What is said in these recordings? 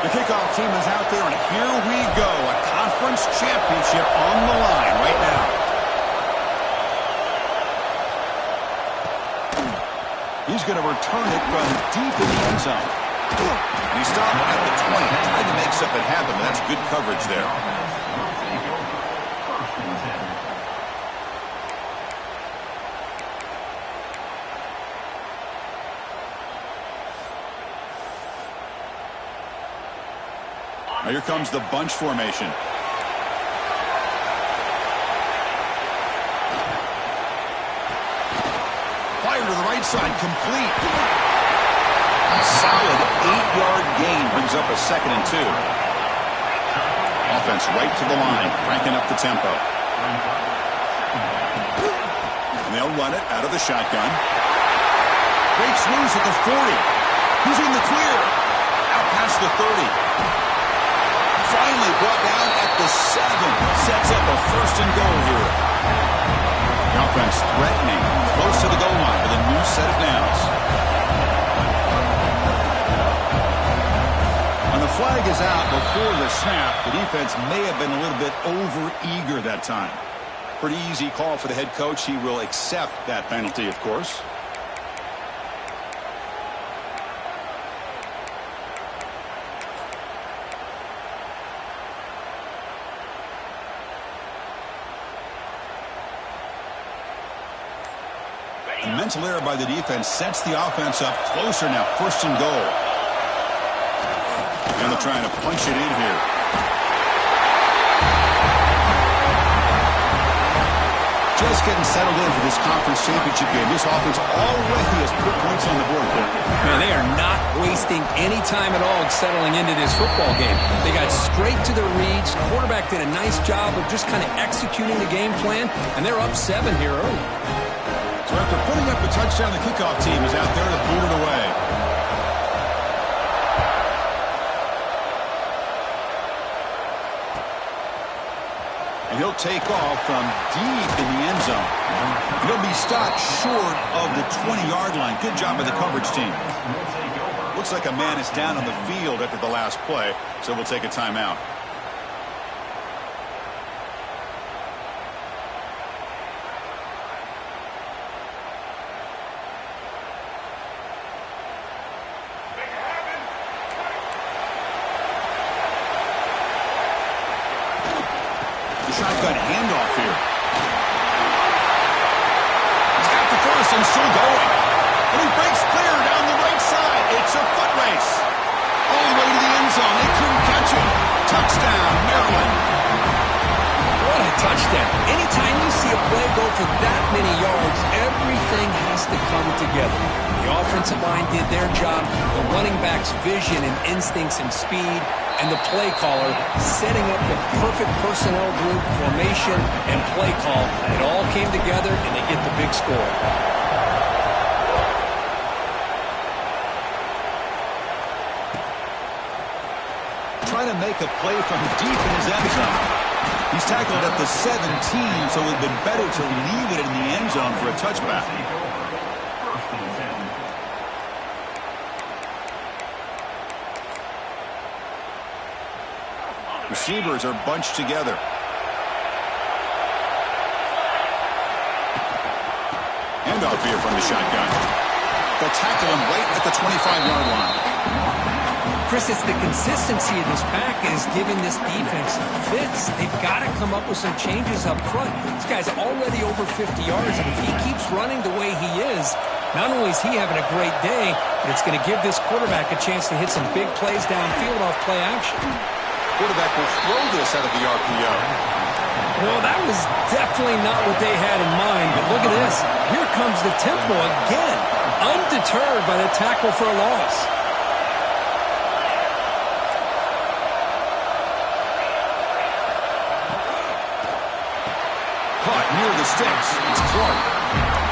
The kickoff team is out there, and here we go. A conference championship on the line right now. He's going to return it from deep in the end zone. And he stopped at the 20, trying to make something happen. That's good coverage there. Now here comes the bunch formation. Fire to the right side, complete. A solid 8-yard gain brings up a 2nd and 2. Offense right to the line, cranking up the tempo. And they'll run it out of the shotgun. Breaks loose at the 40. He's in the clear. Out past the 30. Finally brought down at the 7. Sets up a 1st and goal here. The offense threatening, close to the goal line with a new set of downs. And the flag is out before the snap. The defense may have been a little bit over-eager that time. Pretty easy call for the head coach. He will accept that penalty, of course. A mental error by the defense sets the offense up closer now. 1st and goal. And they're trying to punch it in here. Just getting settled in for this conference championship game. This offense already has put points on the board here. Man, they are not wasting any time at all settling into this football game. They got straight to their reads. Quarterback did a nice job of just kind of executing the game plan, and they're up 7 here early. So after putting up a touchdown, the kickoff team is out there to boot it away. And he'll take off from deep in the end zone. He'll be stopped short of the 20-yard line. Good job by the coverage team. Looks like a man is down on the field after the last play, so we'll take a timeout. shotgun handoff here. He's got the first and still going. And he breaks clear down the right side. It's a foot race. All the way to the end zone. They couldn't catch him. Touchdown, Maryland. What a touchdown. Anytime you see a play go for that many yards, everything has to come together. The offensive line did their job, the running back's vision and instincts and speed, and the play caller setting up the perfect personnel group, formation, and play call. It all came together, and they get the big score. Trying to make a play from deep in his end zone. He's tackled at the 17, so it would have been better to leave it in the end zone for a touchback. Receivers are bunched together. Handoff here from the shotgun. They'll tackle him right at the 25-yard line. Chris, it's the consistency of this pack is giving this defense fits. They've got to come up with some changes up front. This guy's already over 50 yards, and if he keeps running the way he is, not only is he having a great day, but it's going to give this quarterback a chance to hit some big plays downfield off play action. Quarterback will throw this out of the RPO. Well, that was definitely not what they had in mind, but look at this. Here comes the tempo again, undeterred by the tackle for a loss. Near the sticks. It's Clark.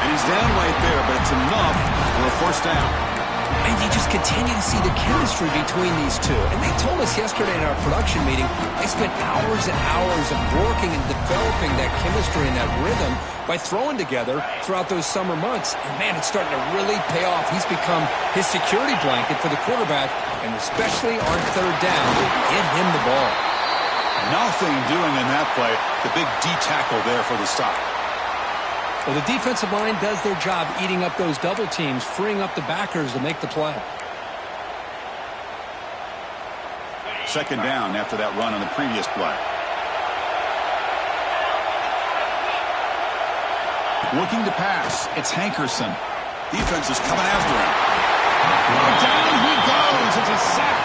And he's down right there, but it's enough for a first down. And you just continue to see the chemistry between these two. And they told us yesterday in our production meeting, they spent hours and hours of working and developing that chemistry and that rhythm by throwing together throughout those summer months. And, man, it's starting to really pay off. He's become his security blanket for the quarterback, and especially on third down, get him the ball. Nothing doing in that play. The big D tackle there for the stop. Well, the defensive line does their job eating up those double teams, freeing up the backers to make the play. Second down after that run on the previous play. Looking to pass. It's Hankerson. Defense is coming after him. Down he goes. It's a sack.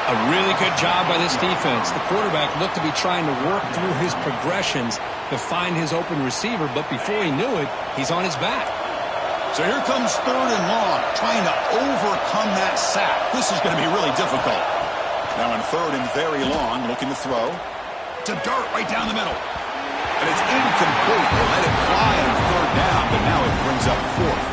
A really good job by this defense. The quarterback looked to be trying to work through his progressions to find his open receiver, but before he knew it, he's on his back. So here comes third and long, trying to overcome that sack. This is going to be really difficult. Now on third and very long, looking to throw. To Dart right down the middle. And it's incomplete. They let it fly on third down, but now it brings up fourth.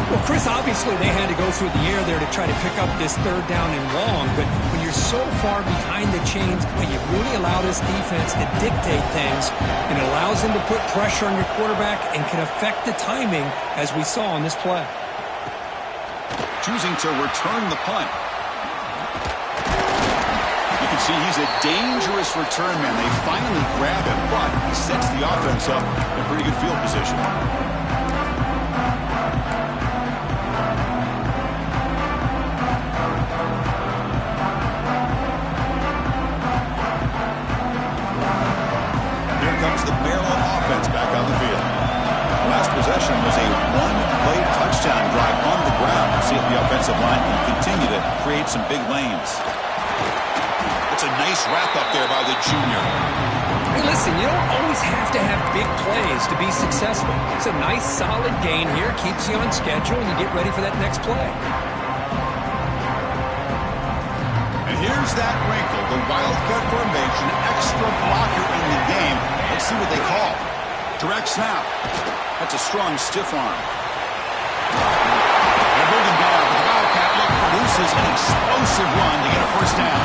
Well, Chris, obviously they had to go through the air there to try to pick up this third down and long, but when you're so far behind the chains, when you really allow this defense to dictate things, and it allows them to put pressure on your quarterback and can affect the timing, as we saw on this play. Choosing to return the punt. You can see he's a dangerous return man. They finally grab him, but he sets the offense up in pretty good field position. Back on the field. Last possession was a one-play touchdown drive on the ground. See if the offensive line can continue to create some big lanes. It's a nice wrap-up there by the junior. Hey, listen, you don't always have to have big plays to be successful. It's a nice, solid gain here. Keeps you on schedule, and you get ready for that next play. And here's that wrinkle. The Wildcat formation, extra blocker in the game. Let's see what they call. Direct snap. That's a strong stiff arm. They're moving down. The Wildcat look produces an explosive run to get a first down.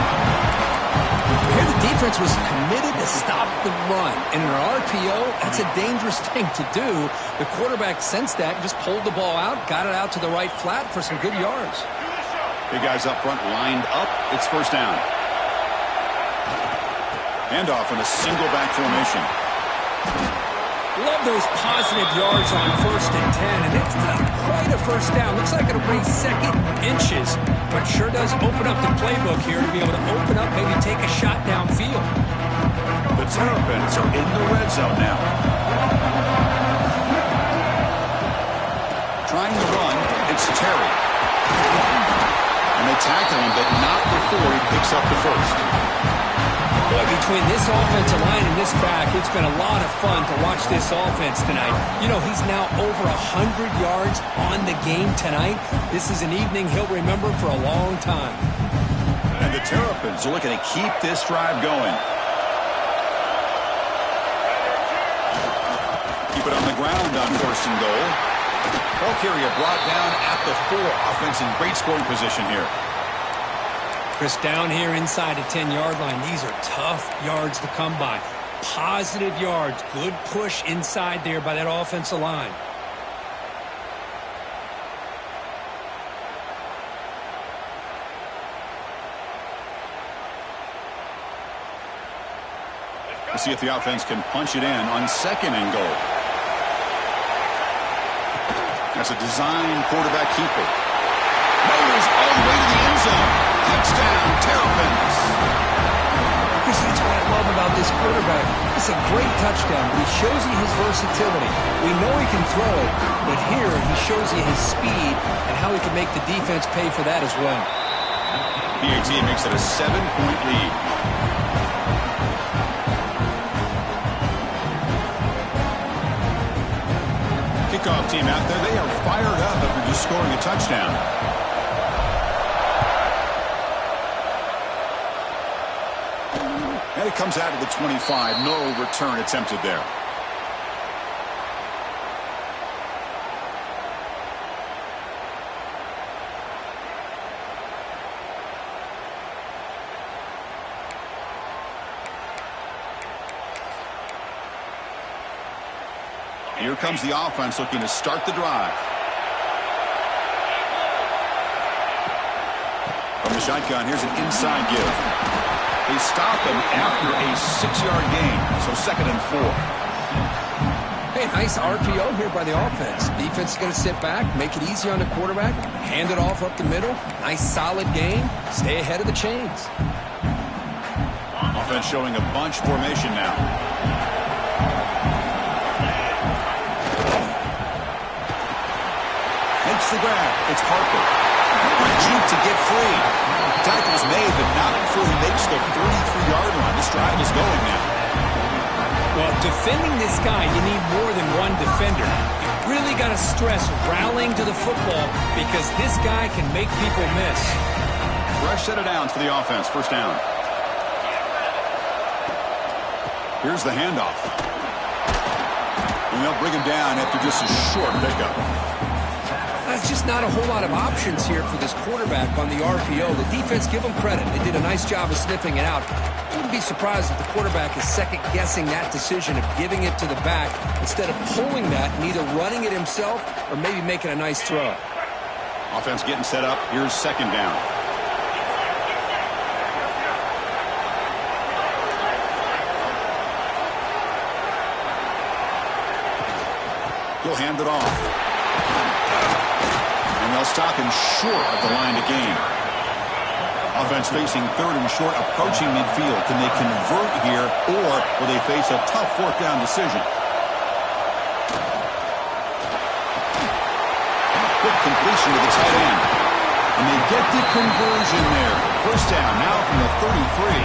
Here the defense was committed to stop the run. And in an RPO, that's a dangerous thing to do. The quarterback sensed that, just pulled the ball out, got it out to the right flat for some good yards. Big guys up front lined up. It's first down. Handoff in a single back formation. Love those positive yards on 1st and 10, and it's not quite a first down. Looks like it'll bring second inches, but sure does open up the playbook here to be able to open up, maybe take a shot downfield. The Terrapins are in the red zone now. Trying to run, it's Terry. And they tackle him, but not before he picks up the first. Boy, between this offensive line and this back, it's been a lot of fun to watch this offense tonight. You know, he's now over 100 yards on the game tonight. This is an evening he'll remember for a long time. And the Terrapins are looking to keep this drive going. Keep it on the ground on first and goal. Ball carrier brought down at the 4. Offense in great scoring position here. Chris, down here inside the 10-yard line, these are tough yards to come by. Positive yards. Good push inside there by that offensive line. We'll see if the offense can punch it in on second and goal. That's a design quarterback keeper. Motors all the way to the end zone. Touchdown, Terrapins. Chris, that's what I love about this quarterback. It's a great touchdown, but he shows you his versatility. We know he can throw it, but here he shows you his speed and how he can make the defense pay for that as well. PAT makes it a 7-point lead. Kickoff team out there, they are fired up after just scoring a touchdown. And it comes out of the 25. No return attempted there. Here comes the offense looking to start the drive. From the shotgun, here's an inside give. They stop him after a 6-yard gain, so second and 4. Hey, nice RPO here by the offense. Defense is going to sit back, make it easy on the quarterback, hand it off up the middle. Nice solid game. Stay ahead of the chains. Offense showing a bunch formation now. Makes the grab. It's Harper. Jeep to get free. Tackle's made, but not before he makes the 33-yard line. This drive is going now. Well, defending this guy, you need more than one defender. You really got to stress rallying to the football because this guy can make people miss. Fresh set of downs for the offense. First down. Here's the handoff. And they'll bring him down after just a short pickup. There's just not a whole lot of options here for this quarterback on the RPO. The defense, give them credit. They did a nice job of sniffing it out. I wouldn't be surprised if the quarterback is second-guessing that decision of giving it to the back instead of pulling that and either running it himself or maybe making a nice throw. Offense getting set up. Here's second down. He'll hand it off. And they'll stop him short of the line to gain. Offense facing third and short, approaching midfield. Can they convert here, or will they face a tough fourth down decision? Quick completion to the tight end. And they get the conversion there. First down now from the 33.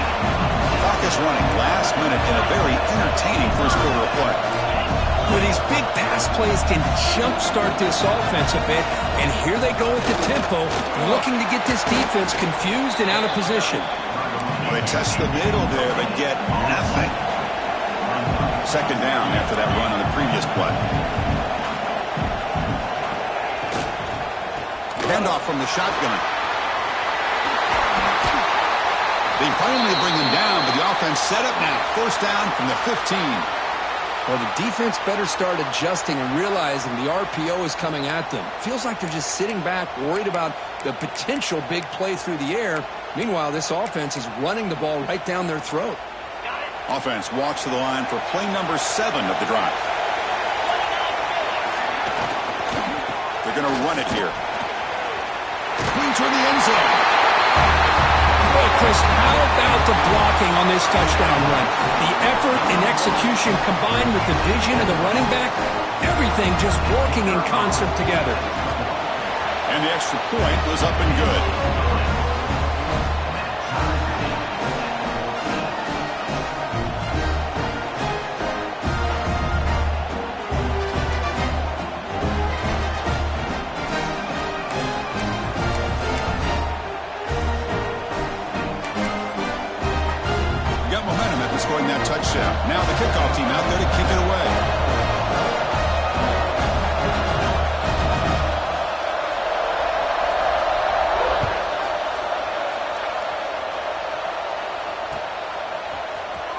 Clock is running last minute in a very entertaining first quarter of play. Well, these big pass plays can jumpstart this offense a bit, and here they go with the tempo, looking to get this defense confused and out of position. Well, they test the middle there, but get nothing. Second down after that run on the previous play. Handoff from the shotgun. They finally bring him down, but the offense set up now. First down from the 15. Well, the defense better start adjusting and realizing the RPO is coming at them. Feels like they're just sitting back, worried about the potential big play through the air. Meanwhile, this offense is running the ball right down their throat. Offense walks to the line for play number 7 of the drive. They're going to run it here. Clean toward the end zone. Boy, Chris, how about the blocking on this touchdown run? The effort and execution combined with the vision of the running back, everything just working in concert together. And the extra point was up and good. Scoring that touchdown. Now the kickoff team out there to kick it away.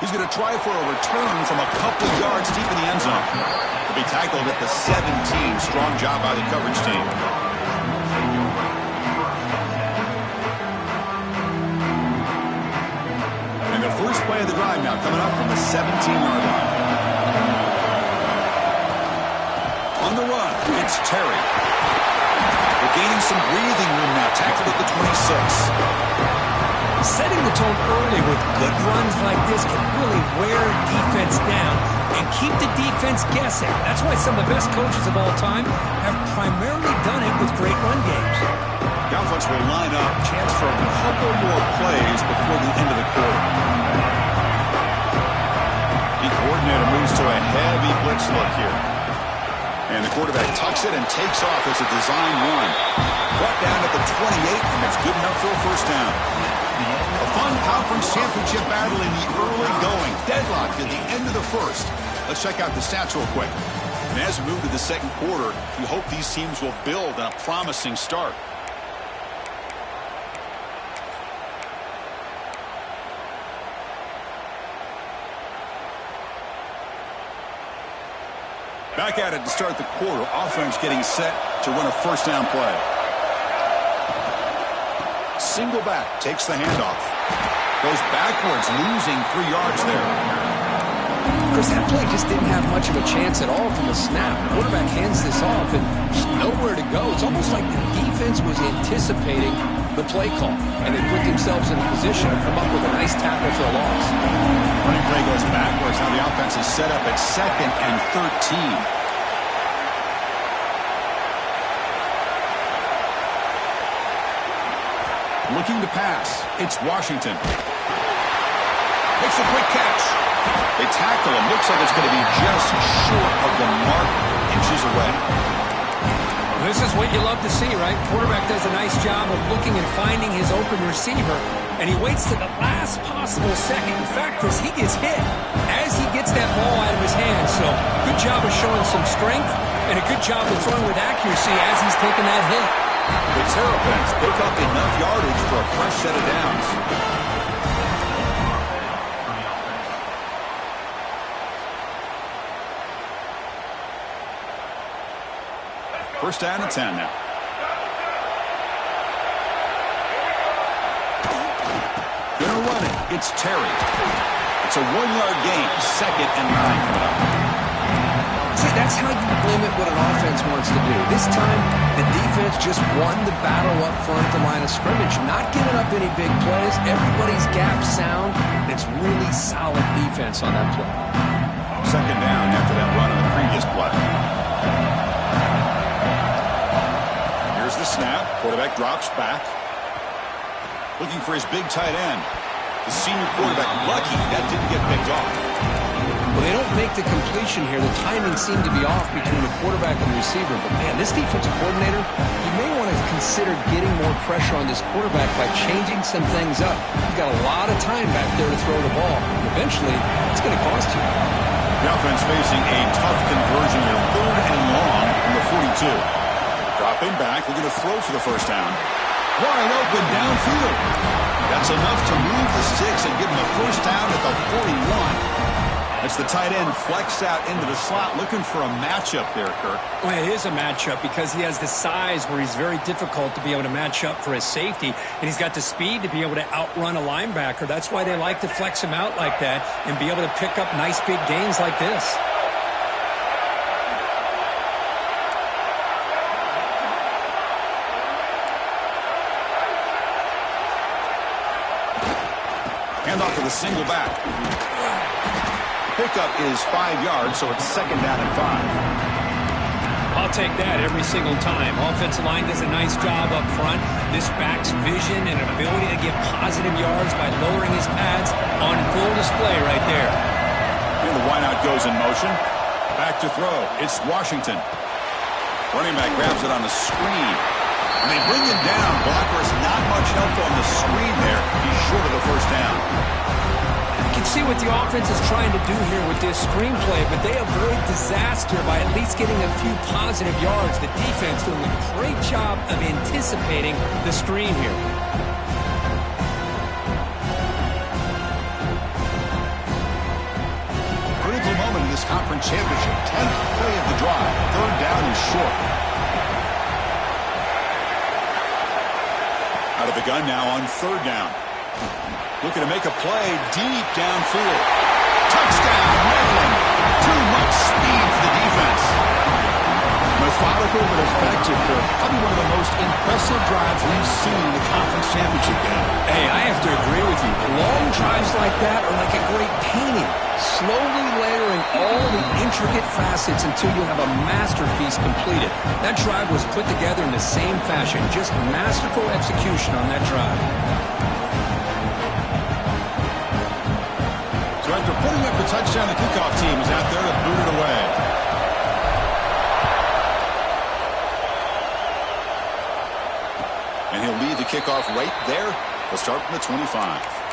He's going to try for a return from a couple of yards deep in the end zone. He'll be tackled at the 17. Strong job by the coverage team. First play of the drive now coming up from the 17-yard line. On the run, it's Terry. They're gaining some breathing room now. Tackled at the 26. Setting the tone early with good runs like this can really wear defense down and keep the defense guessing. That's why some of the best coaches of all time have primarily done it with great run games. The offense will line up. Chance for a couple more plays before the end of the quarter. The coordinator moves to a heavy blitz look here. And the quarterback tucks it and takes off as a design run. Brought down at the 28, and it's good enough for a first down. A fun conference championship battle in the early going. Deadlocked at the end of the first. Let's check out the stats real quick. And as we move to the second quarter, we hope these teams will build on a promising start. Back at it to start the quarter. Offense getting set to run a first down play. Single back, takes the handoff. Goes backwards, losing 3 yards there. Chris, that play just didn't have much of a chance at all from the snap. The quarterback hands this off and just nowhere to go. It's almost like the defense was anticipating the play call, and they put themselves in a position to come up with a nice tackle for a loss. Running play goes backwards. Now the offense is set up at 2nd and 13. Looking to pass. It's Washington. Makes a quick catch. They tackle him. Looks like it's going to be just short of the mark, inches away. This is what you love to see, right? Quarterback does a nice job of looking and finding his open receiver, and he waits to the last possible second. In fact, Chris, he gets hit as he gets that ball out of his hands. So good job of showing some strength and a good job of throwing with accuracy as he's taking that hit. The Terrapins pick up enough yardage for a fresh set of downs. First down and 10 now. Gonna run it. It's Terry. It's a 1-yard gain. 2nd and 9 coming up. See, that's how you limit what an offense wants to do. This time, the defense just won the battle up front at the line of scrimmage, not giving up any big plays. Everybody's gap sound. It's really solid defense on that play. 2nd down after that run on the previous play. Here's the snap. Quarterback drops back. Looking for his big tight end. The senior quarterback, lucky that didn't get picked off. Well, they don't make the completion here. The timing seemed to be off between the quarterback and the receiver. But, man, this defensive coordinator, he may want to consider getting more pressure on this quarterback by changing some things up. He's got a lot of time back there to throw the ball. And eventually, it's going to cost you. The offense facing a tough conversion here. 3rd and long from the 42. Dropping back, looking to throw for the first down. Wide open downfield. That's enough to move the sticks and give him a first down at the 41. As the tight end flexed out into the slot, looking for a matchup there, Kirk. Well, it is a matchup because he has the size where he's very difficult to be able to match up for his safety, and he's got the speed to be able to outrun a linebacker. That's why they like to flex him out like that and be able to pick up nice big gains like this. Hand off to the single back. Pickup is 5 yards, so it's 2nd down and 5. I'll take that every single time. Offensive line does a nice job up front. This back's vision and ability to get positive yards by lowering his pads on full display right there. And the wideout goes in motion. Back to throw. It's Washington. Running back grabs it on the screen. And they bring him down. Blocker is not much help on the screen there. He's short of the first down. You can see what the offense is trying to do here with this screenplay, but they avoid disaster by at least getting a few positive yards. The defense doing a great job of anticipating the screen here. Critical moment in this conference championship. 10th play of the drive. 3rd down is short. Out of the gun now on 3rd down. Looking to make a play deep downfield. Touchdown, Maryland. Too much speed for the defense. Methodical but effective. Probably one of the most impressive drives we've seen in the conference championship game. Hey, I have to agree with you. Long drives like that are like a great painting. Slowly layering all the intricate facets until you have a masterpiece completed. That drive was put together in the same fashion. Just masterful execution on that drive. So after putting up the touchdown, the kickoff team is out there to boot it away. And he'll lead the kickoff right there. He'll start from the 25.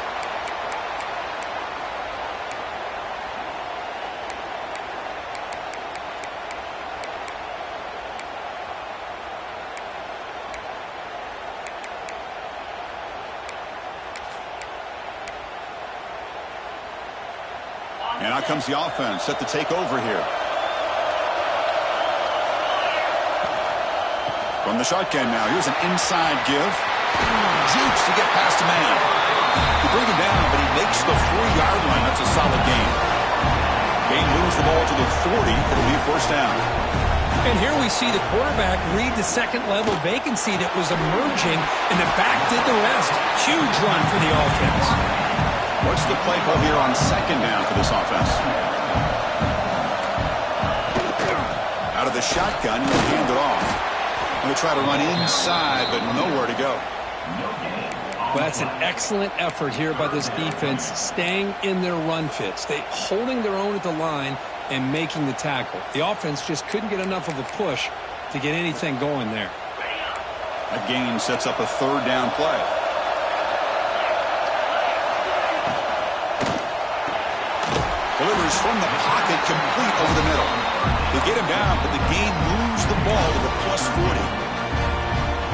And out comes the offense, set to take over here. From the shotgun now, here's an inside give. Jukes to get past a man. They bring him down, but he makes the 4-yard line. That's a solid gain. Gain moves the ball to the 40. It'll be a 1st down. And here we see the quarterback read the second-level vacancy that was emerging, and the back did the rest. Huge run for the offense. What's the play call here on 2nd down for this offense? Out of the shotgun, he'll hand it off. Going to try to run inside, but nowhere to go. Well, that's an excellent effort here by this defense, staying in their run fits. They holding their own at the line and making the tackle. The offense just couldn't get enough of a push to get anything going there. That gain sets up a 3rd down play. Delivers from the pocket, complete over the middle. They get him down, but the gain moves the ball to the +40.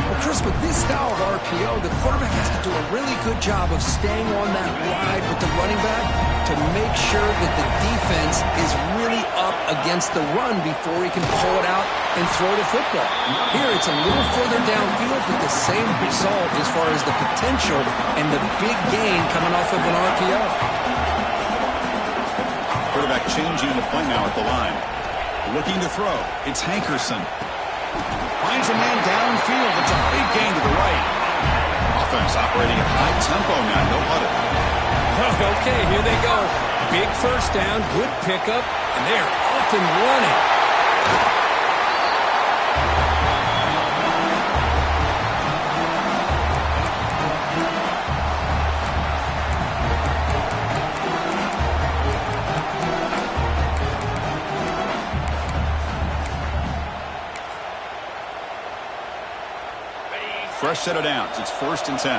Well, Chris, with this style of RPO, the quarterback has to do a really good job of staying on that ride with the running back to make sure that the defense is really up against the run before he can pull it out and throw the football. Here, it's a little further downfield, but the same result as far as the potential and the big gain coming off of an RPO. Quarterback changing the play now at the line. Looking to throw. It's Hankerson. Finds a man downfield. It's a big gain to the right. Offense operating at high tempo now. No huddle. Okay, here they go. Big 1st down, good pickup, and they're off and running. Fresh set of downs. It's 1st and 10.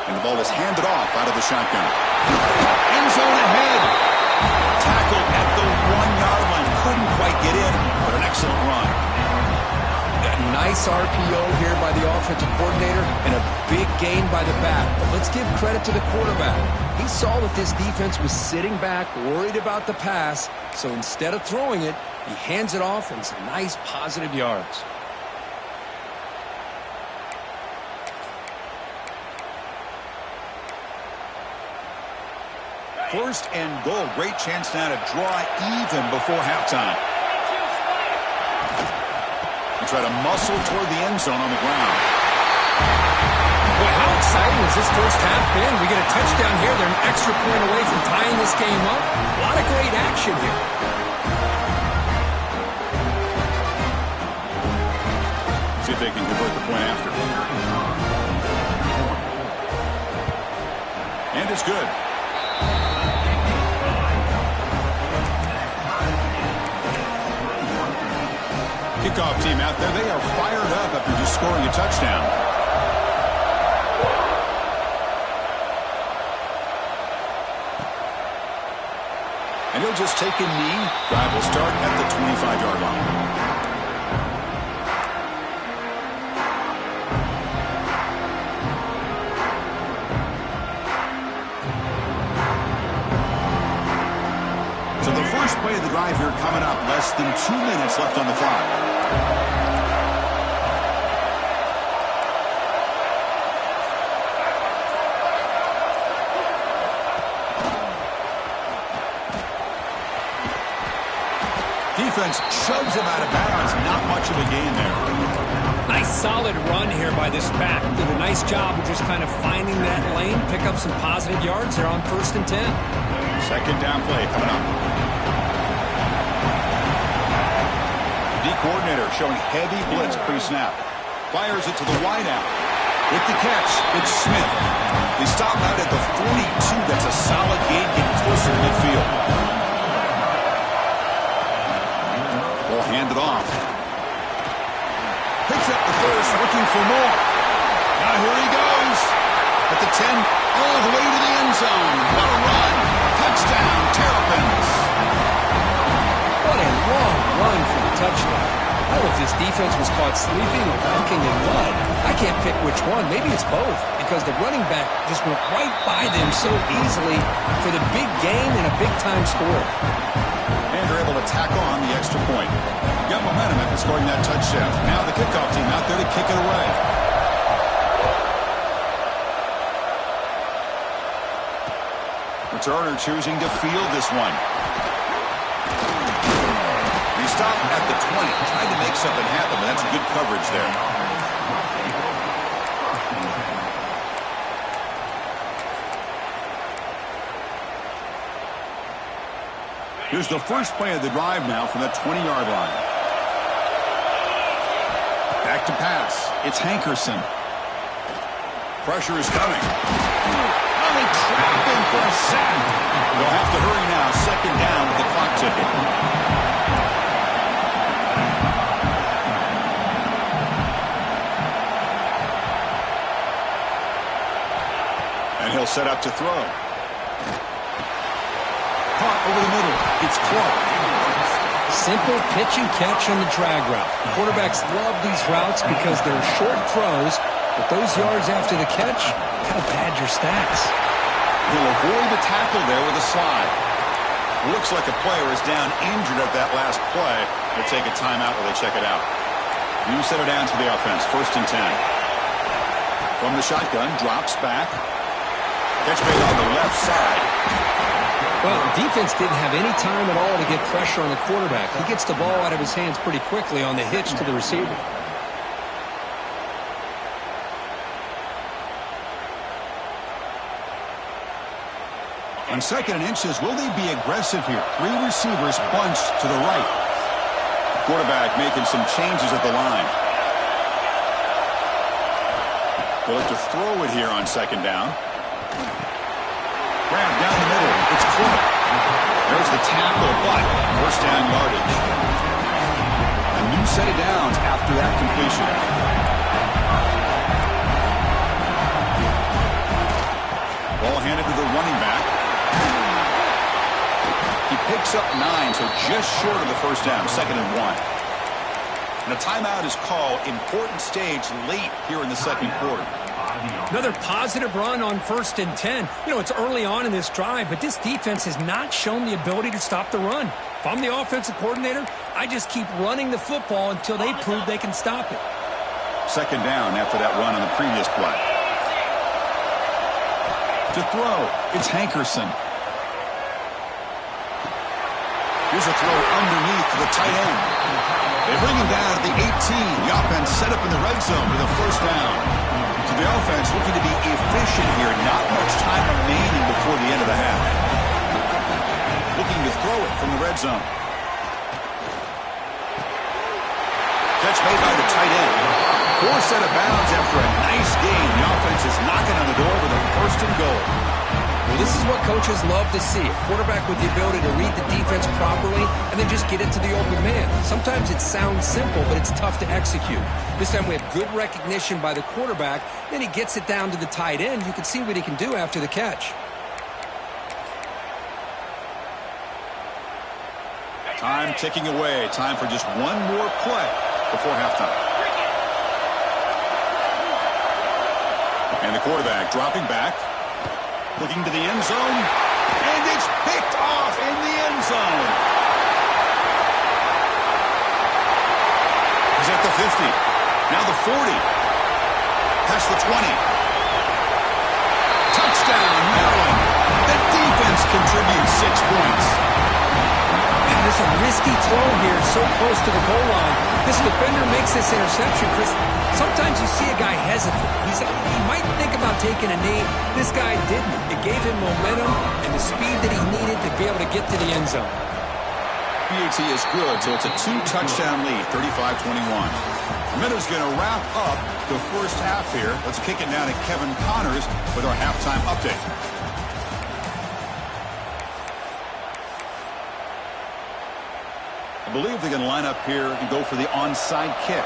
And the ball is handed off out of the shotgun. End zone ahead. Tackled at the 1-yard line. Couldn't quite get in, but an excellent run. A nice RPO here by the offensive coordinator and a big gain by the back. But let's give credit to the quarterback. He saw that this defense was sitting back, worried about the pass, so instead of throwing it, he hands it off and some nice positive yards. First and goal. Great chance now to draw even before halftime. They try to muscle toward the end zone on the ground. Boy, how exciting has this first half been? We get a touchdown here. They're an extra point away from tying this game up. A lot of great action here. See if they can convert the point after. And it's good. Kickoff team out there. They are fired up after just scoring a touchdown. And he'll just take a knee. Drive will start at the 25-yard line. So the first play of the drive here coming up. Less than 2 minutes left on the clock. Defense shoves him out of bounds. Not much of a gain there. Nice solid run here by this back. Did a nice job of just kind of finding that lane, pick up some positive yards there on 1st and 10. Second down play coming up. D coordinator showing heavy blitz pre-snap. Fires it to the wideout. With the catch, it's Smith. They stop out at the 42. That's a solid gain, getting closer to midfield. Ball handed off. Picks up the first, looking for more. Now here he goes. At the 10, all the way to the end zone. What a run. Touchdown, Terrapins. What a long run for the touchdown. I don't know if this defense was caught sleeping or walking in mud. I can't pick which one. Maybe it's both, because the running back just went right by them so easily for the big gain and a big-time score. And they're able to tack on the extra point. Got momentum after scoring that touchdown. Now the kickoff team out there to kick it away. Returner choosing to field this one. He stopped at the 20, trying to make something happen, but that's good coverage there. Here's the first play of the drive now from that 20-yard line. Back to pass. It's Hankerson. Pressure is coming. Oh, they trap him for a sack. They'll have to hurry now. Second down with the clock ticking. And he'll set up to throw. Caught over the middle. It's Clark. Simple pitch and catch on the drag route. Quarterbacks love these routes because they're short throws, but those yards after the catch kind of pad your stats. He'll avoid the tackle there with a slide. Looks like a player is down injured at that last play. They'll take a timeout while they check it out. New set of downs for the offense. 1st and 10. From the shotgun, drops back. Catch made on the left side. Well, defense didn't have any time at all to get pressure on the quarterback. He gets the ball out of his hands pretty quickly on the hitch to the receiver. On 2nd and inches, will they be aggressive here? 3 receivers bunched to the right. Quarterback making some changes at the line. They'll have to throw it here on 2nd down. Grab down the middle. It's Clark. There's the tackle, but 1st down yardage. A new set of downs after that completion. Ball handed to the running back. He picks up 9, so just short of the 1st down. 2nd and 1. And a timeout is called. Important stage late here in the 2nd quarter. Another positive run on 1st and 10. You know, it's early on in this drive, but this defense has not shown the ability to stop the run. If I'm the offensive coordinator, I just keep running the football until they prove they can stop it. 2nd down after that run on the previous play. To throw, it's Hankerson. Here's a throw underneath to the tight end. They bring him down at the 18. The offense set up in the red zone with a 1st down. So the offense looking to be efficient here. Not much time remaining before the end of the half. Looking to throw it from the red zone. Catch made by the tight end. Forced out of bounds after a nice game. The offense is knocking on the door with a first and goal. Well, this is what coaches love to see. A quarterback with the ability to read the defense properly and then just get it to the open man. Sometimes it sounds simple, but it's tough to execute. This time we have good recognition by the quarterback. Then he gets it down to the tight end. You can see what he can do after the catch. Time ticking away. Time for just one more play before halftime. And the quarterback dropping back. Looking to the end zone. And it's picked off in the end zone. He's at the 50. Now the 40. Past the 20. Touchdown, Maryland. The defense contributes 6 points. And it's a risky throw here, so close to the goal line. This defender makes this interception because sometimes you see a guy hesitant. He might think about taking a knee. This guy didn't. It gave him momentum and the speed that he needed to be able to get to the end zone. PAT is good, so it's a 2-touchdown lead, 35-21. Minnows going to wrap up the first half here. Let's kick it down to Kevin Connors with our halftime update. I believe they're going to line up here and go for the onside kick.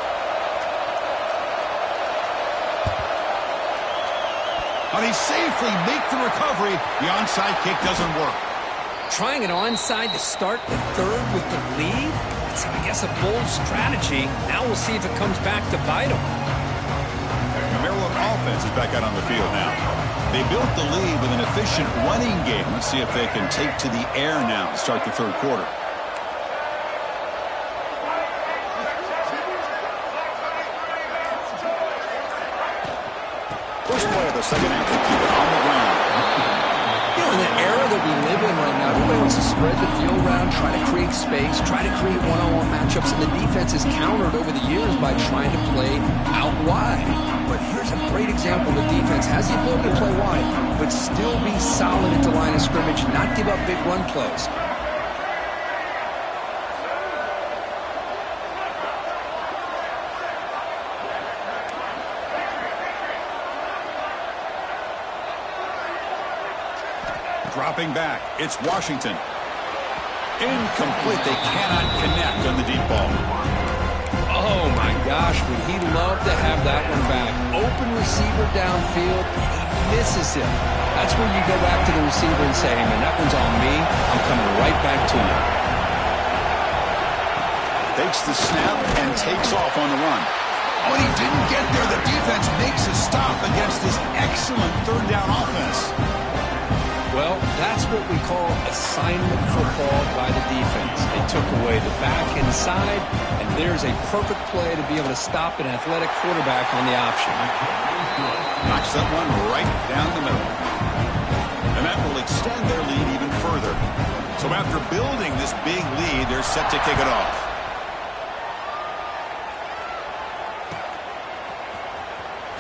And he safely makes the recovery. The onside kick doesn't work. Trying an onside to start the third with the lead? It's, I guess, a bold strategy. Now we'll see if it comes back to bite him. The Maryland offense is back out on the field now. They built the lead with an efficient running game. Let's see if they can take to the air now to start the third quarter. First play of the second half to keep it on the ground. You know, in the era that we live in right now, everybody wants to spread the field around, try to create space, try to create one-on-one matchups, and the defense is countered over the years by trying to play out wide. But here's a great example. The defense has the ability to play wide, but still be solid at the line of scrimmage, not give up big run plays. Dropping back, it's Washington. Incomplete. They cannot connect on the deep ball. Oh, my gosh, would he love to have that one back. Open receiver downfield, and he misses him. That's where you go back to the receiver and say, hey, man, that one's on me. I'm coming right back to you. Takes the snap and takes off on the run. Oh, and he didn't get there. The defense makes a stop against this excellent third down offense. Well, that's what we call assignment football by the defense. They took away the back inside, and there's a perfect play to be able to stop an athletic quarterback on the option. Knocks that one right down the middle. And that will extend their lead even further. So after building this big lead, they're set to kick it off.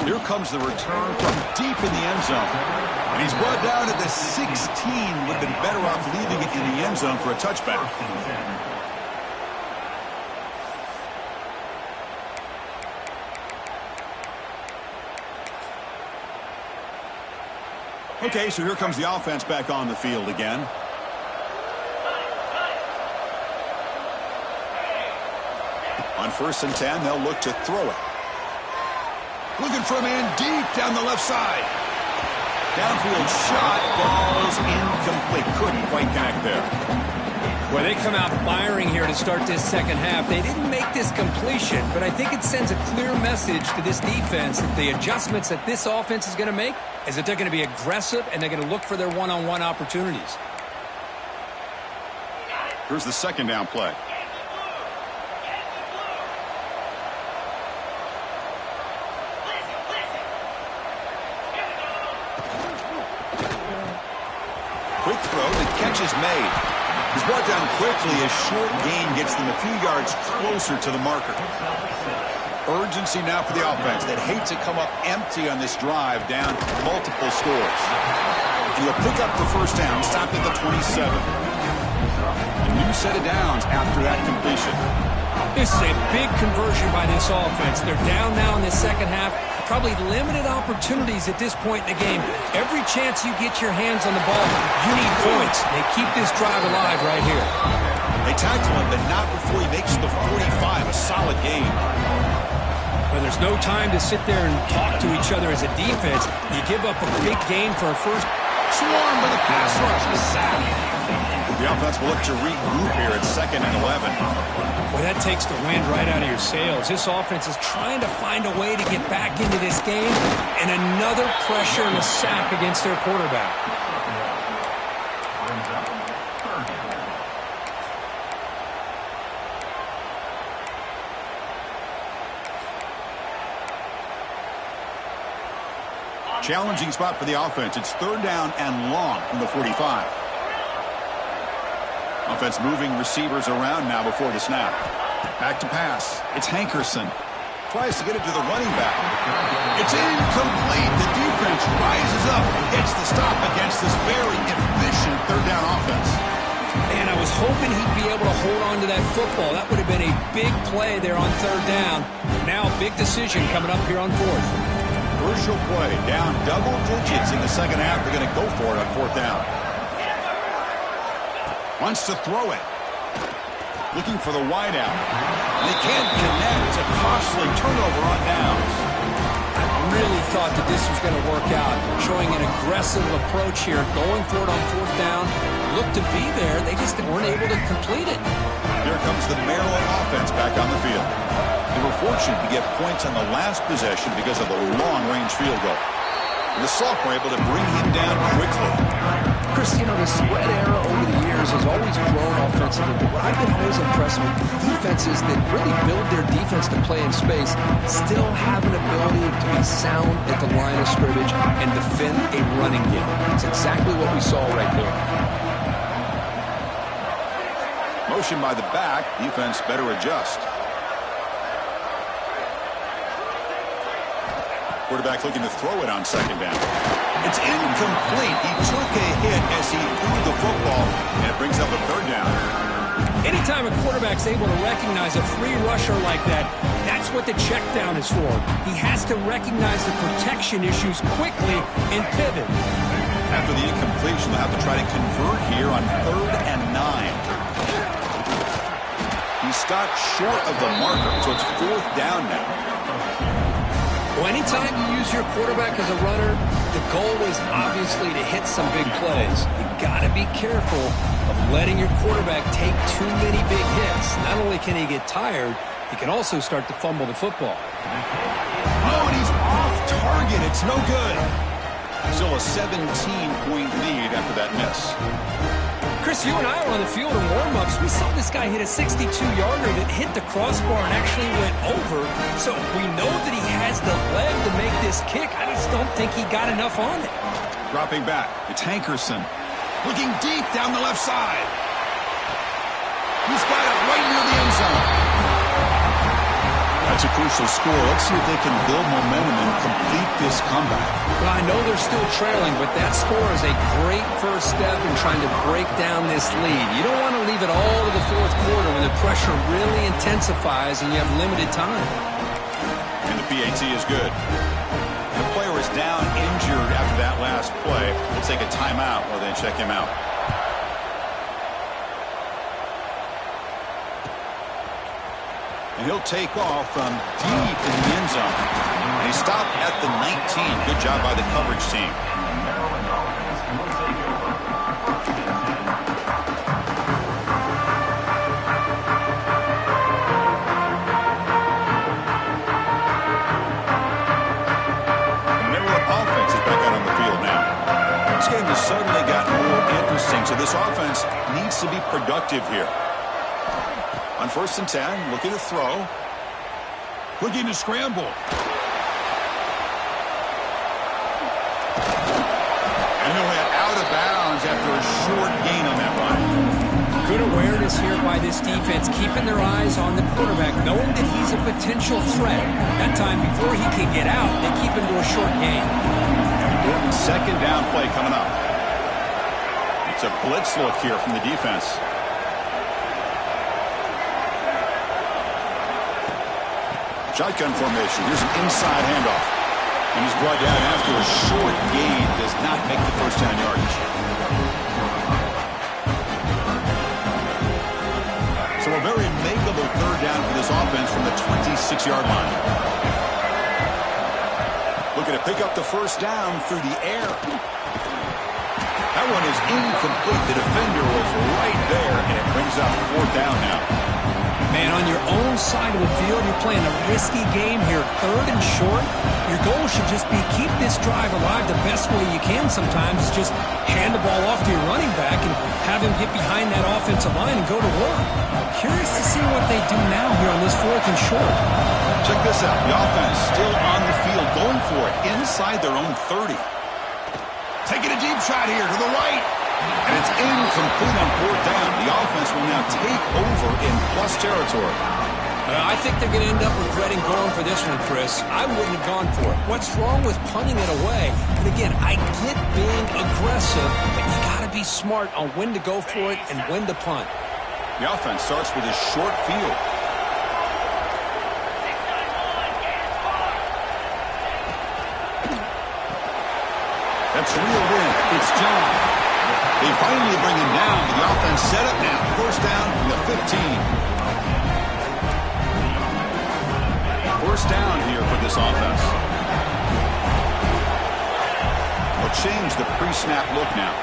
Here comes the return from deep in the end zone. And he's brought down at the 16. Would have been better off leaving it in the end zone for a touchback. Okay, so here comes the offense back on the field again. On 1st and 10, they'll look to throw it. Looking for a man deep down the left side. Downfield shot falls incomplete. Couldn't quite connect there. Well, they come out firing here to start this second half. They didn't make this completion, but I think it sends a clear message to this defense that the adjustments that this offense is going to make is that they're going to be aggressive and they're going to look for their one-on-one opportunities. Here's the second down play. Quick throw, the catch is made. He's brought down quickly. A short gain gets them a few yards closer to the marker. Urgency now for the offense that hate to come up empty on this drive down multiple scores. And he'll pick up the first down, stopped at the 27. A new set of downs after that completion. This is a big conversion by this offense. They're down now in the second half. Probably limited opportunities at this point in the game. Every chance you get your hands on the ball, you need points. They keep this drive alive right here. They tackle him, but not before he makes the 45. A solid gain. Well, there's no time to sit there and talk to each other as a defense. You give up a big gain for a first. Swarmed by the pass rush. The sack. The offense will look to regroup here at 2nd and 11. Well, that takes the wind right out of your sails. This offense is trying to find a way to get back into this game, and another pressure and a sack against their quarterback. Challenging spot for the offense. It's 3rd down and long from the 45. Offense moving receivers around now before the snap. Back to pass. It's Hankerson. Tries to get it to the running back. It's incomplete. The defense rises up. Gets the stop against this very efficient 3rd down offense. Man, I was hoping he'd be able to hold on to that football. That would have been a big play there on 3rd down. Now, big decision coming up here on 4th. Crucial play. Down double digits in the second half. They're going to go for it on 4th down. Wants to throw it. Looking for the wideout. They can't connect. A costly turnover on downs. I really thought that this was going to work out. Showing an aggressive approach here. Going for it on 4th down. Looked to be there. They just weren't able to complete it. Here comes the Maryland offense back on the field. They were fortunate to get points on the last possession because of the long-range field goal. And the sophomore able to bring him down quickly. Chris, you know, the spread era over the years has always grown offensively, but what I've been always impressed with, defenses that really build their defense to play in space still have an ability to be sound at the line of scrimmage and defend a running game. It's exactly what we saw right there. Motion by the back. Defense better adjust. Quarterback looking to throw it on 2nd down. It's incomplete. He took a hit as he threw the football, and it brings up a 3rd down. Anytime a quarterback's able to recognize a free rusher like that, that's what the check down is for. He has to recognize the protection issues quickly and pivot. After the incompletion, they'll have to try to convert here on 3rd and 9. He stopped short of the marker, so it's 4th down now. Well, anytime you use your quarterback as a runner, the goal is obviously to hit some big plays. You've got to be careful of letting your quarterback take too many big hits. Not only can he get tired, he can also start to fumble the football. Oh, and he's off target. It's no good. Still a 17-point lead after that miss. Chris, you and I were on the field in warm-ups. We saw this guy hit a 62-yarder that hit the crossbar and actually went over. So we know that he has the leg to make this kick. I just don't think he got enough on it. Dropping back. It's Hankerson. Looking deep down the left side. He's got it right near the end zone. That's a crucial score. Let's see if they can build momentum and complete this comeback. Well, I know they're still trailing, but that score is a great first step in trying to break down this lead. You don't want to leave it all to the 4th quarter when the pressure really intensifies and you have limited time. And the PAT is good. The player is down injured after that last play. We'll take a timeout or then check him out. And he'll take off from deep in the end zone. And he stopped at the 19. Good job by the coverage team. The Maryland offense is back out on the field now. This game has suddenly gotten more interesting, so this offense needs to be productive here. On 1st and 10, looking to throw. Looking to scramble. And he'll head out of bounds after a short gain on that run. Good good awareness here by this defense, keeping their eyes on the quarterback, knowing that he's a potential threat. That time, before he can get out, they keep him to a short gain. Important second down play coming up. It's a blitz look here from the defense. Shotgun formation. Here's an inside handoff. And he's brought down after a short gain. Does not make the first down yardage. So a very makeable third down for this offense from the 26-yard line. Looking to pick up the first down through the air. That one is incomplete. The defender was right there, and it brings up fourth down now. Man, on your own side of the field, you're playing a risky game here. Third and short. Your goal should just be keep this drive alive the best way you can sometimes. Just hand the ball off to your running back and have him get behind that offensive line and go to work. Curious to see what they do now here on this fourth and short. Check this out. The offense still on the field, going for it inside their own 30. Taking a deep shot here to the right. And it's incomplete on fourth down. The offense will now take over in plus territory. I think they're going to end up regretting going for this one, Chris. I wouldn't have gone for it. What's wrong with punting it away? And again, I get being aggressive, but you got to be smart on when to go for it and when to punt. The offense starts with a short field. That's reeled in. It's John. They finally bring him down. The offense set up now. First down from the 15. First down here for this offense. They'll change the pre-snap look now.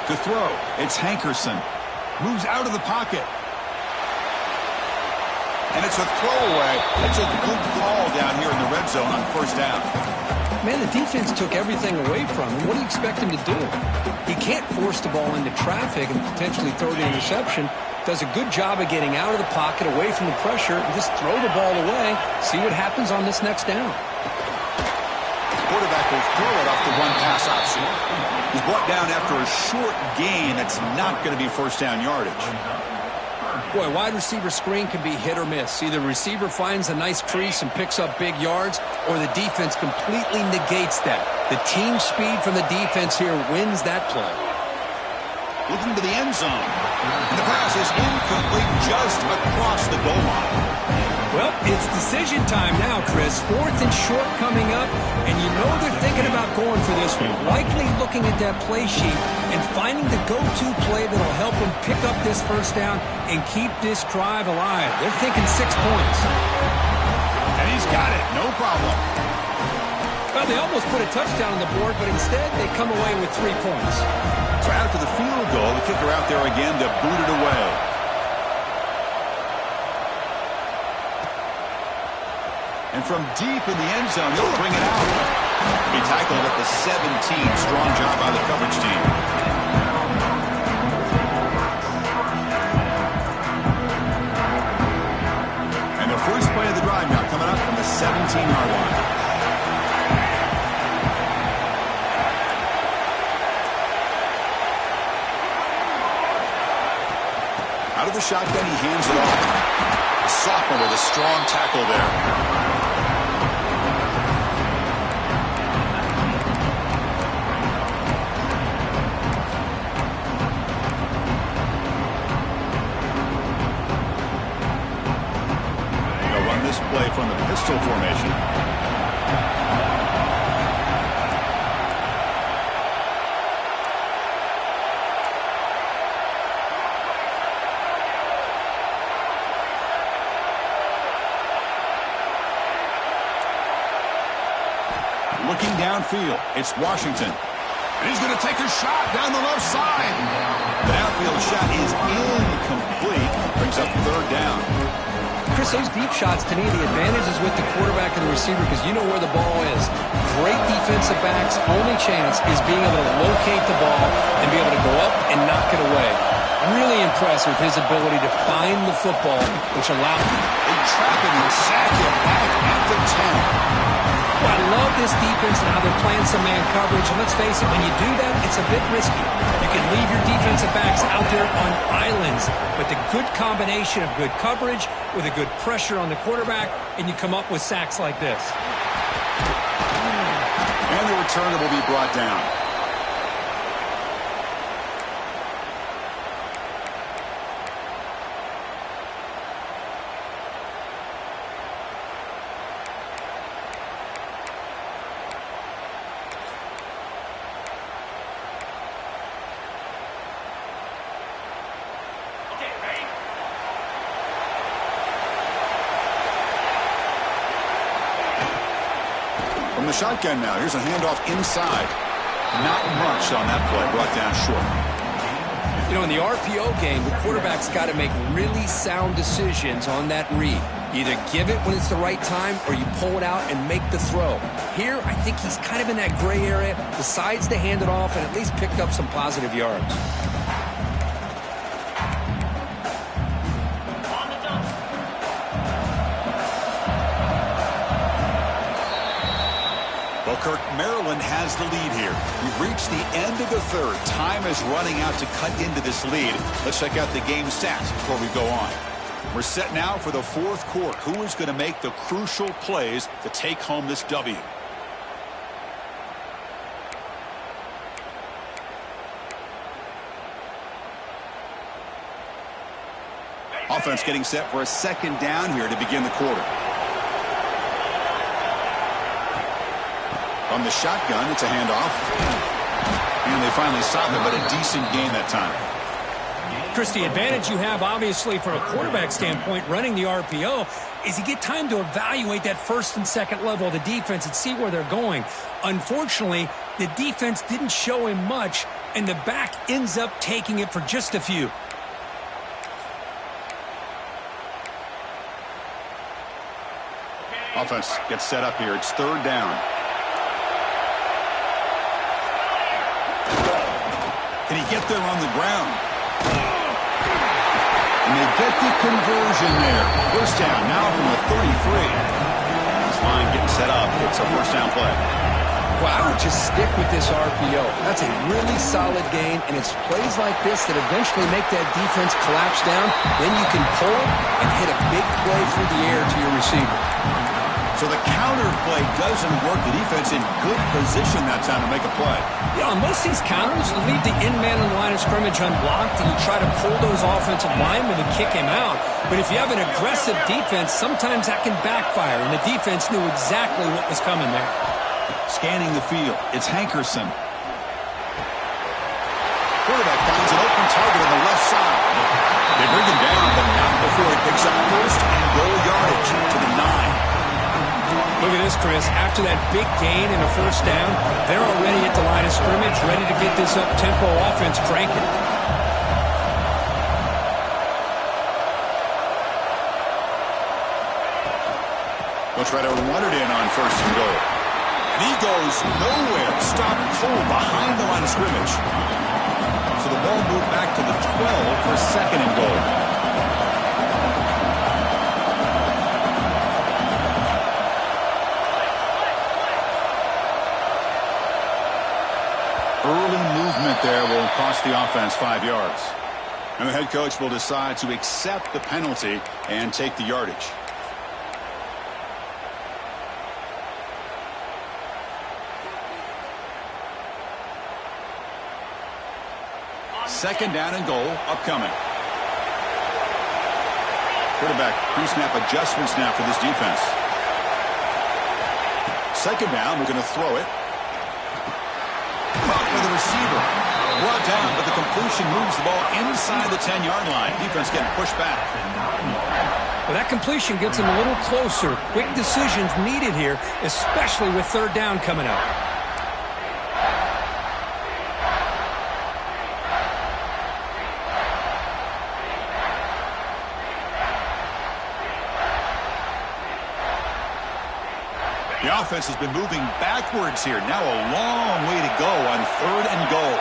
To throw, it's Hankerson. Moves out of the pocket. And it's a throwaway. It's a good call down here in the red zone on first down. Man, the defense took everything away from him. What do you expect him to do? He can't force the ball into traffic and potentially throw the interception. Does a good job of getting out of the pocket, away from the pressure, and just throw the ball away. See what happens on this next down. The quarterback will throw it off the one pass option. He's brought down after a short gain. That's not going to be first down yardage. Boy, wide receiver screen can be hit or miss. Either the receiver finds a nice crease and picks up big yards, or the defense completely negates that. The team speed from the defense here wins that play. Looking to the end zone. And the pass is incomplete just across the goal line. Well, it's decision time now, Chris. Fourth and short coming up, and you know they're thinking about going for this one. Likely looking at that play sheet and finding the go-to play that'll help them pick up this first down and keep this drive alive. They're thinking 6 points. And he's got it. No problem. Well, they almost put a touchdown on the board, but instead they come away with 3 points. So after the field goal, the kicker out there again to boot it away. And from deep in the end zone, he'll bring it out. He tackled at the 17. Strong job by the coverage team. And the first play of the drive now coming up from the 17-yard line. Out of the shotgun, he hands it off. Sophomore with a strong tackle there. They'll run this play from the pistol formation. Looking downfield, it's Washington. And he's going to take a shot down the left side. The downfield shot is incomplete. Brings up third down. Chris, those deep shots, to me, the advantage is with the quarterback and the receiver because you know where the ball is. Great defensive backs' only chance is being able to locate the ball and be able to go up and knock it away. Really impressed with his ability to find the football, which allowed him. They trap him and sack him back at the 10. Well, I love this defense and how they're playing some man coverage. And let's face it, when you do that, it's a bit risky. You can leave your defensive backs out there on islands, but the good combination of good coverage with a good pressure on the quarterback, and you come up with sacks like this. And the returner will be brought down. From the shotgun now, here's a handoff inside. Not much on that play, brought down short. You know, in the RPO game, the quarterback's got to make really sound decisions on that read. Either give it when it's the right time or you pull it out and make the throw. Here, I think he's kind of in that gray area, decides to hand it off and at least picked up some positive yards. Well, Kirk, Maryland has the lead here. We've reached the end of the third. Time is running out to cut into this lead. Let's check out the game stats before we go on. We're set now for the fourth quarter. Who is going to make the crucial plays to take home this W? Offense getting set for a second down here to begin the quarter. From the shotgun, it's a handoff. And they finally stop it, but a decent gain that time. Chris, the advantage you have, obviously, from a quarterback standpoint, running the RPO, is you get time to evaluate that first and second level of the defense and see where they're going. Unfortunately, the defense didn't show him much, and the back ends up taking it for just a few. Offense gets set up here. It's third down. Can he get there on the ground? And they get the conversion there. First down now from the 33. This line getting set up. It's a first down play. Well, I would just stick with this RPO. That's a really solid gain, and it's plays like this that eventually make that defense collapse down. Then you can pull and hit a big play through the air to your receiver. So the counter play doesn't work. The defense in good position that time to make a play. Yeah, on most of these counters, you leave the in man in the line of scrimmage unblocked, and you try to pull those offensive linemen and kick him out. But if you have an aggressive defense, sometimes that can backfire, and the defense knew exactly what was coming there. Scanning the field, it's Hankerson. Quarterback finds an open target on the left side. They bring him down, but not before he picks up first and goal yardage to the 9. Look at this, Chris. After that big gain and a first down, they're already at the line of scrimmage, ready to get this up-tempo offense cranking. They'll try to run it in on first and goal. And he goes nowhere. Stopped cold behind the line of scrimmage. So the ball moved back to the 12 for second and goal. Early movement there will cost the offense 5 yards. And the head coach will decide to accept the penalty and take the yardage. Second down and goal upcoming. Quarterback pre-snap adjustments now for this defense. Second down, we're going to throw it. Caught by the receiver. Brought down, but the completion moves the ball inside the 10-yard line. Defense getting pushed back. Well, that completion gets them a little closer. Quick decisions needed here, especially with third down coming up. The offense has been moving backwards here. Now a long way to go on third and goal.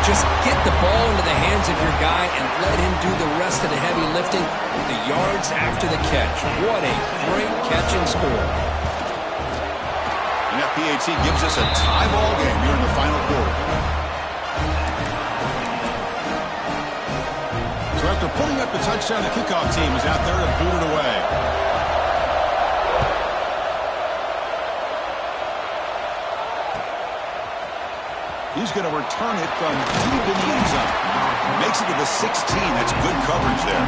Just get the ball into the hands of your guy and let him do the rest of the heavy lifting with the yards after the catch. What a great catch and score. And that PAT gives us a tie ball game here in the final quarter. So after putting up the touchdown, the kickoff team is out there to boot it away. He's going to return it from deep in the end zone. Makes it to the 16. That's good coverage there.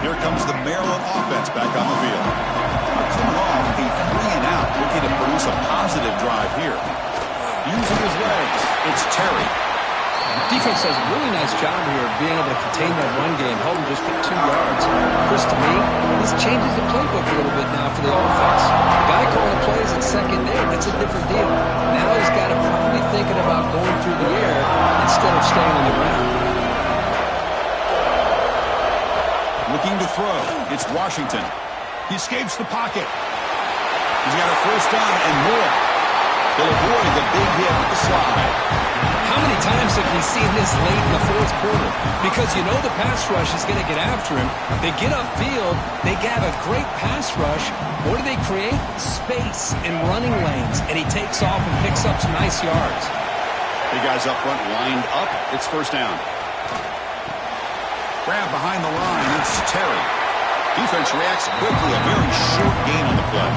Here comes the Maryland offense back on the field. They're coming off a 3-and-out, looking to produce a positive drive here. Using his legs, it's Terry. Defense does a really nice job here of being able to contain that run game, hold him just for 2 yards. Chris, to me, this changes the playbook a little bit now for the offense. The guy calling plays at second there, that's a different deal. Now he's got to probably thinking about going through the air instead of staying on the ground. Looking to throw. It's Washington. He escapes the pocket. He's got a first down and more. He'll avoid the big hit with the slide. How many times have we seen this late in the fourth quarter? Because you know the pass rush is going to get after him. They get upfield. They have a great pass rush. What do they create? Space and running lanes. And he takes off and picks up some nice yards. The guys up front lined up. It's first down. Grab behind the line. It's Terry. Defense reacts quickly. A very short gain on the play.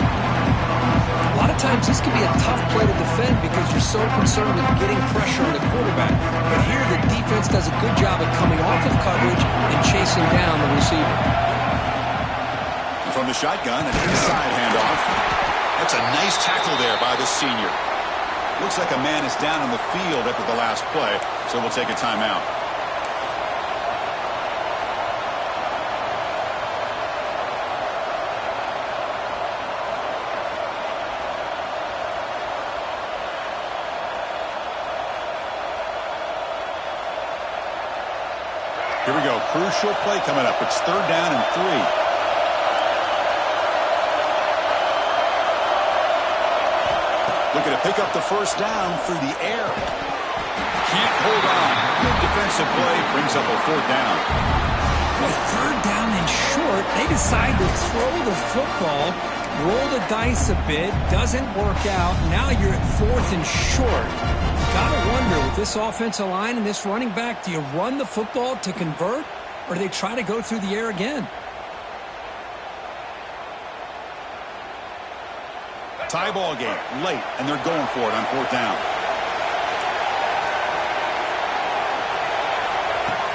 A lot of times this can be a tough play to defend because you're so concerned with getting pressure on the quarterback. But here the defense does a good job of coming off of coverage and chasing down the receiver. From the shotgun, an inside handoff. That's a nice tackle there by the senior. Looks like a man is down on the field after the last play, so we'll take a timeout. Here we go. Crucial play coming up. It's third down and 3. Looking to pick up the first down through the air. Can't hold on. Good defensive play. Brings up a fourth down. With third down and short, they decide to throw the football, roll the dice a bit, doesn't work out. Now you're at fourth and short. Gotta wonder, with this offensive line and this running back, do you run the football to convert, or do they try to go through the air again? Tie ball game, late, and they're going for it on fourth down.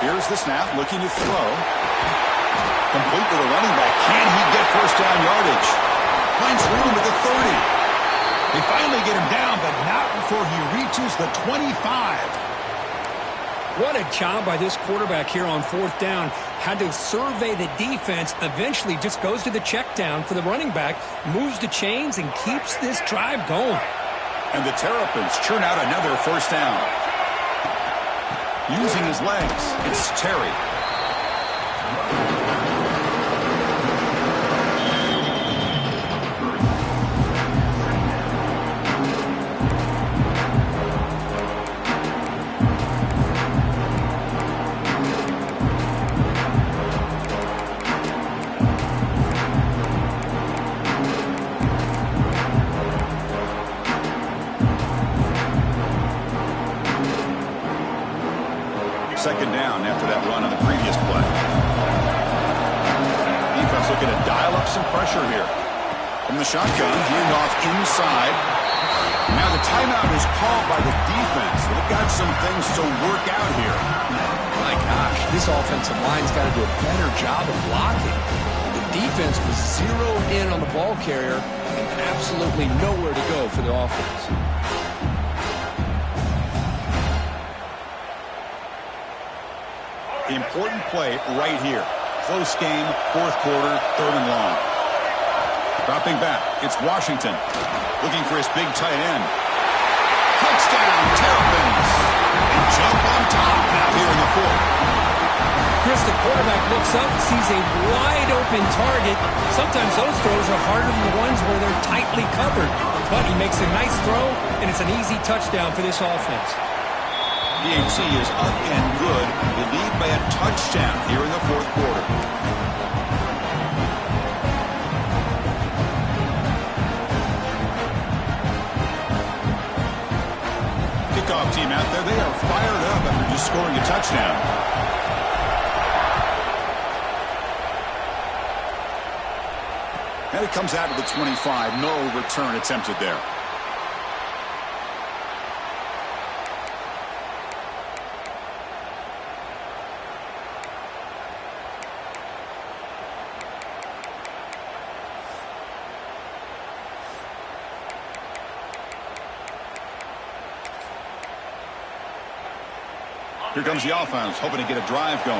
Here's the snap, looking to throw. Complete to the running back. Can he get first down yardage? Finds room at the 30. They finally get him down, but not before he reaches the 25. What a job by this quarterback here on fourth down. Had to survey the defense, eventually just goes to the check down for the running back, moves the chains, and keeps this drive going. And the Terrapins churn out another first down. Using his legs, it's Terry. Second down after that run on the previous play. Defense looking to dial up some pressure here. From the shotgun, handoff inside. Now the timeout is called by the defense. They've got some things to work out here. My gosh, this offensive line's got to do a better job of blocking. The defense was zeroed in on the ball carrier and absolutely nowhere to go for the offense. Important play right here. Close game, fourth quarter, third and long. Dropping back, it's Washington. Looking for his big tight end. Touchdown, Terrapins. And jump on top now here in the fourth. Chris, the quarterback looks up, sees a wide-open target. Sometimes those throws are harder than the ones where they're tightly covered. But he makes a nice throw, and it's an easy touchdown for this offense. The Ncaa is up and good. They lead by a touchdown here in the fourth quarter. Kickoff team out there. They are fired up after just scoring a touchdown. And it comes out to the 25. No return attempted there. Here comes the offense, hoping to get a drive going.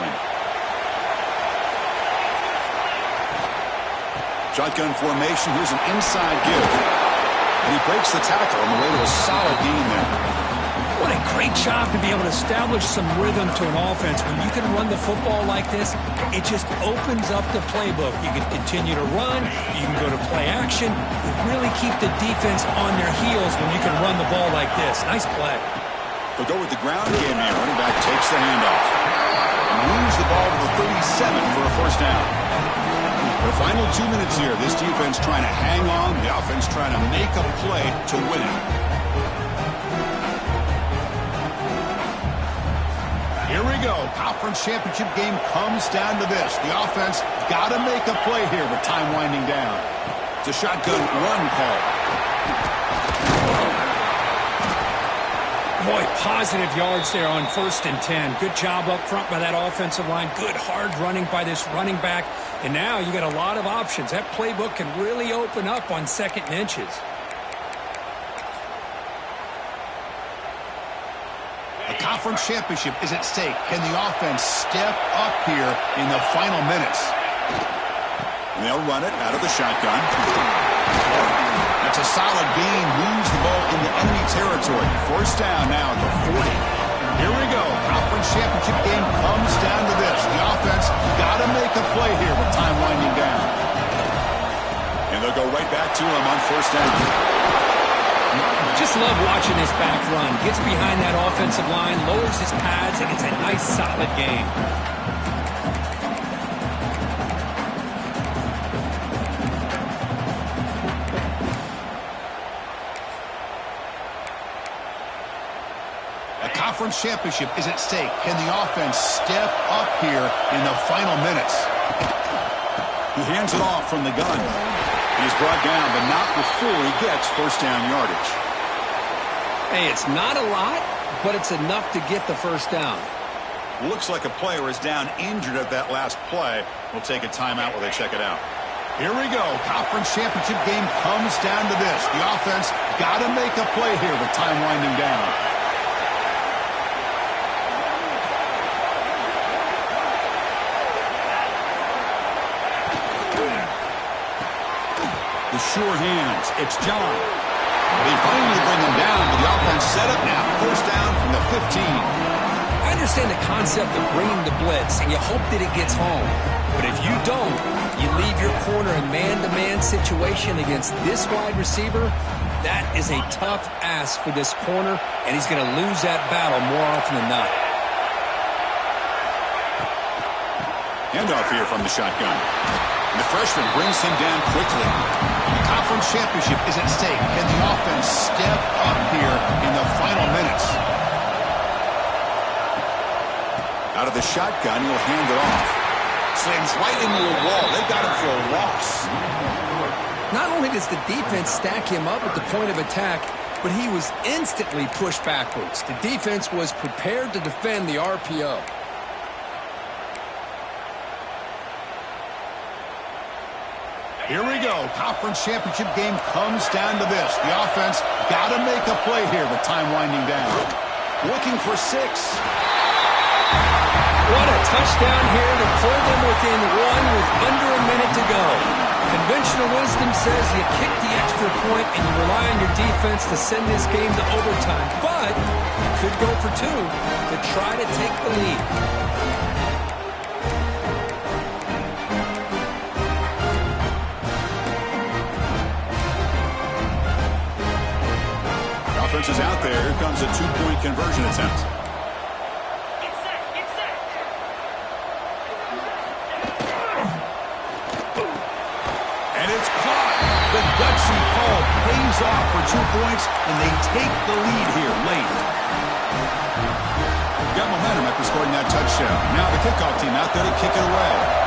Shotgun formation. Here's an inside give. And he breaks the tackle on the way to a solid gain there. What a great job to be able to establish some rhythm to an offense. When you can run the football like this, it just opens up the playbook. You can continue to run. You can go to play action. You really keep the defense on their heels when you can run the ball like this. Nice play. They'll go with the ground game here. Running back takes the handoff. And moves the ball to the 37 for a first down. The final 2 minutes here. This defense trying to hang on. The offense trying to make a play to win it. Here we go. Conference championship game comes down to this. The offense got to make a play here with time winding down. It's a shotgun run call. Boy, positive yards there on 1st and 10. Good job up front by that offensive line. Good hard running by this running back. And now you got a lot of options. That playbook can really open up on 2nd and inches. A conference championship is at stake. Can the offense step up here in the final minutes? And they'll run it out of the shotgun. That's a solid gain. Moves the ball into enemy territory. First down now at the 40. Here we go. Conference championship game comes down to this. The offense got to make a play here with time winding down. And they'll go right back to him on 1st down. Just love watching this back run. Gets behind that offensive line, lowers his pads, and it's a nice solid game. Conference championship is at stake. Can the offense step up here in the final minutes? He hands it off from the gun. He's brought down, but not before he gets first down yardage. Hey, it's not a lot, but it's enough to get the first down. Looks like a player is down injured at that last play. We'll take a timeout while they check it out. Here we go. Conference championship game comes down to this. The offense got to make a play here with time winding down. The sure hands. It's John. They finally bring him down, but the offense set up now. First down from the 15. I understand the concept of bringing the blitz, and you hope that it gets home. But if you don't, you leave your corner in man-to-man situation against this wide receiver. That is a tough ask for this corner, and he's going to lose that battle more often than not. Handoff here from the shotgun. And the freshman brings him down quickly. The conference championship is at stake. Can the offense step up here in the final minutes? Out of the shotgun, he'll hand it off. Slams right into the wall. They got him for a loss. Not only does the defense stack him up at the point of attack, but he was instantly pushed backwards. The defense was prepared to defend the RPO. Here we go. Conference championship game comes down to this. The offense got to make a play here with time winding down. Looking for 6. What a touchdown here to pull them within 1 with under a minute to go. Conventional wisdom says you kick the extra point and you rely on your defense to send this game to overtime. But you could go for 2 to try to take the lead. bounces out there. Here comes a two-point conversion attempt. And it's caught. The gutsy call pays off for 2 points, and they take the lead here late. Got momentum after scoring that touchdown. Now the kickoff team out there to kick it away.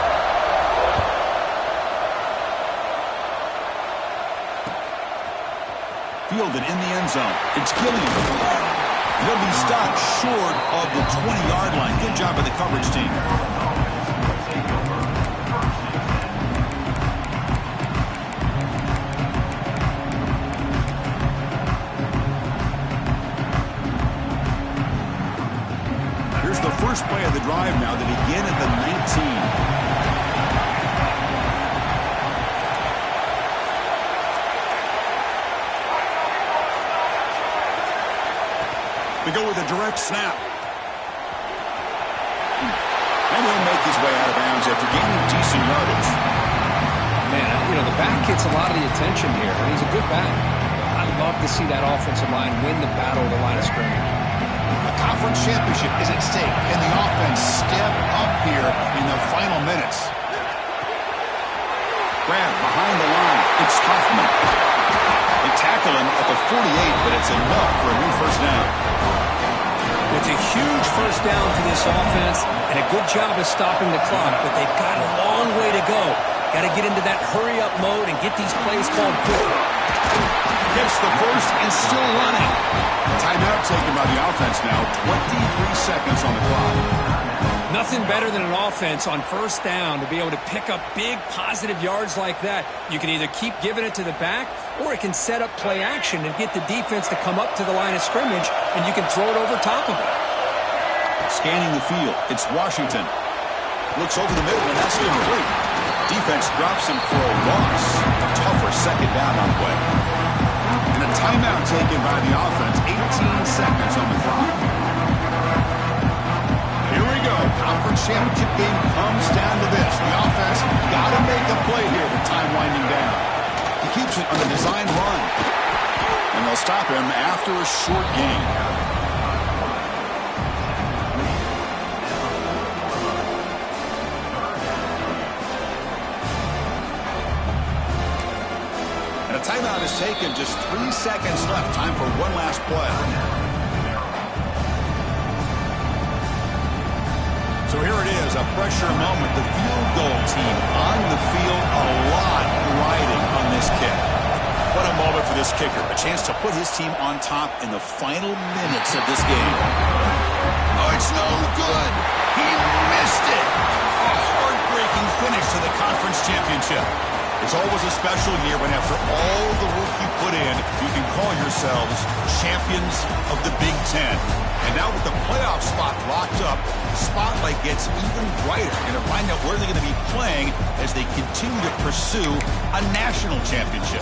Fielded in the end zone. It's Gilliam. He'll be stopped short of the 20-yard line. Good job by the coverage team. Here's the first play of the drive now. They begin at the 19. We go with a direct snap. And he'll make his way out of bounds after gaining decent yardage. Man, the back gets a lot of the attention here, and he's a good back. I'd love to see that offensive line win the battle at the line of scrimmage. A conference championship is at stake. Can the offense step up here in the final minutes? Grab behind the line. It's Hoffman. They tackle him at the 48, but it's enough for a new first down. It's a huge first down for this offense, and a good job of stopping the clock, but they've got a long way to go. Got to get into that hurry-up mode and get these plays called quickly. Gets the first and still running. Timeout taken by the offense now. 23 seconds on the clock. Nothing better than an offense on first down to be able to pick up big positive yards like that. You can either keep giving it to the back, or it can set up play action and get the defense to come up to the line of scrimmage, and you can throw it over top of it. Scanning the field, it's Washington. Looks over the middle, and that's complete. Defense drops him for a loss. A tougher second down on the way. And a timeout taken by the offense. 18 seconds on the clock. Here we go. Conference championship game comes down to this. The offense got to make a play here with time winding down. He keeps it on the design run. And they'll stop him after a short gain. And a timeout is taken. Just 3 seconds left. Time for one last play. So here it is, a pressure moment. The field goal team on the field, a lot riding on this kick. What a moment for this kicker. A chance to put his team on top in the final minutes of this game. Oh, it's no good. He missed it. A heartbreaking finish to the conference championship. It's always a special year when after all the work you put in, you can call yourselves champions of the Big Ten. And now with the playoff spot locked up, the spotlight gets even brighter. Going to find out where they're going to be playing as they continue to pursue a national championship.